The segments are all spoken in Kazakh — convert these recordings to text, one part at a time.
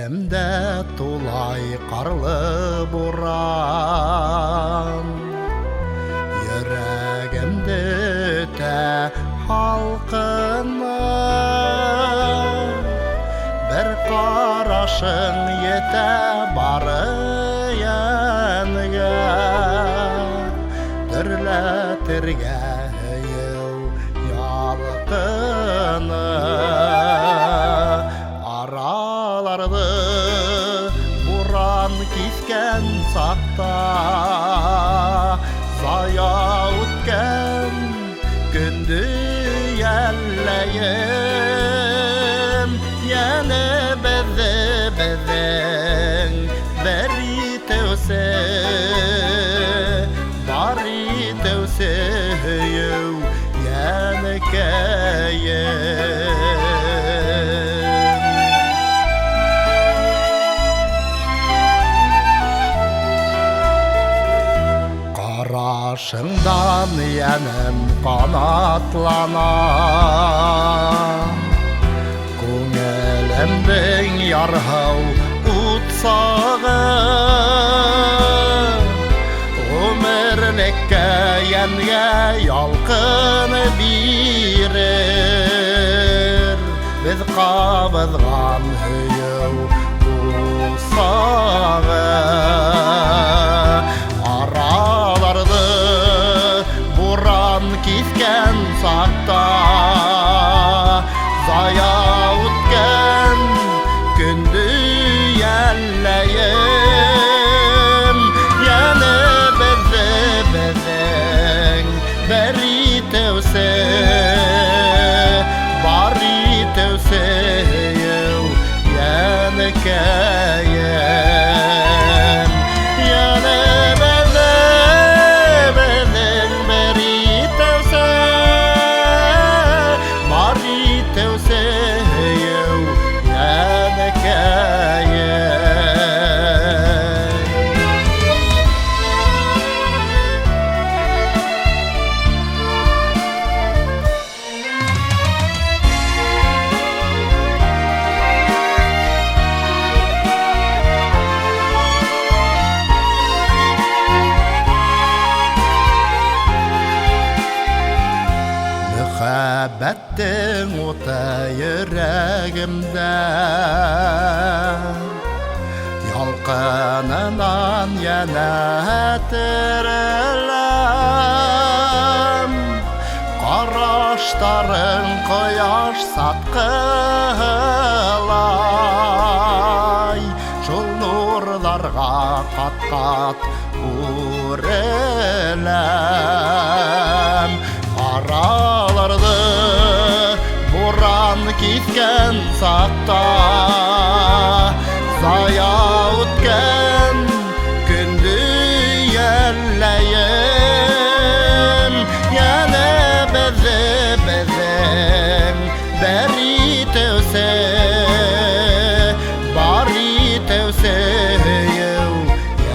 Күңелімді тулай қарлы бұран, Йөрәгемді үтә халқына. Бір қарашың ете бары янға, Дүрләтергә һөйеү ялқыны. Араларды буран кискен сақта, Зая үткен күнді әлләйім, Яны біздің бір итеусе, бар итеусе һөйеү яны кәйім. Қарашыңдан яным қанатлана, Күңелімдің ярһау утсағы, Ғүмерлеккә янға ялқыны бирер, Біз қабылған һөйеү усағы. Араларды буран кискен сақта, Зая үткен күнді әлләйім, Яны біздің бір итеусе, бар итеусе һөйеү яны кәйім. Яны біздің бір итеусе, бар итеусе һөйеү яны кәйім. Мәхәббәттің уты йөрәгемдә, Ялқынынан яна тереләм. Қараштарың кояш сатқылай, Шул нурларға қат-қат үреләм. Араларды буран кискен сақта, Зая үткен күнді әлләйім, Яны біздің бір итеусе, бар итеусе һөйеү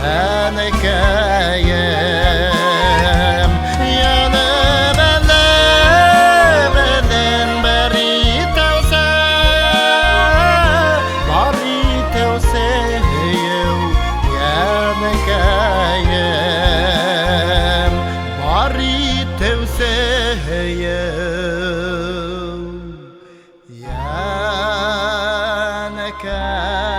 яны кәйім. Яны біздің бір итеусе, бар итеусе һөйеү яны кәйім, бар итеусе һөйеү яны кәйім.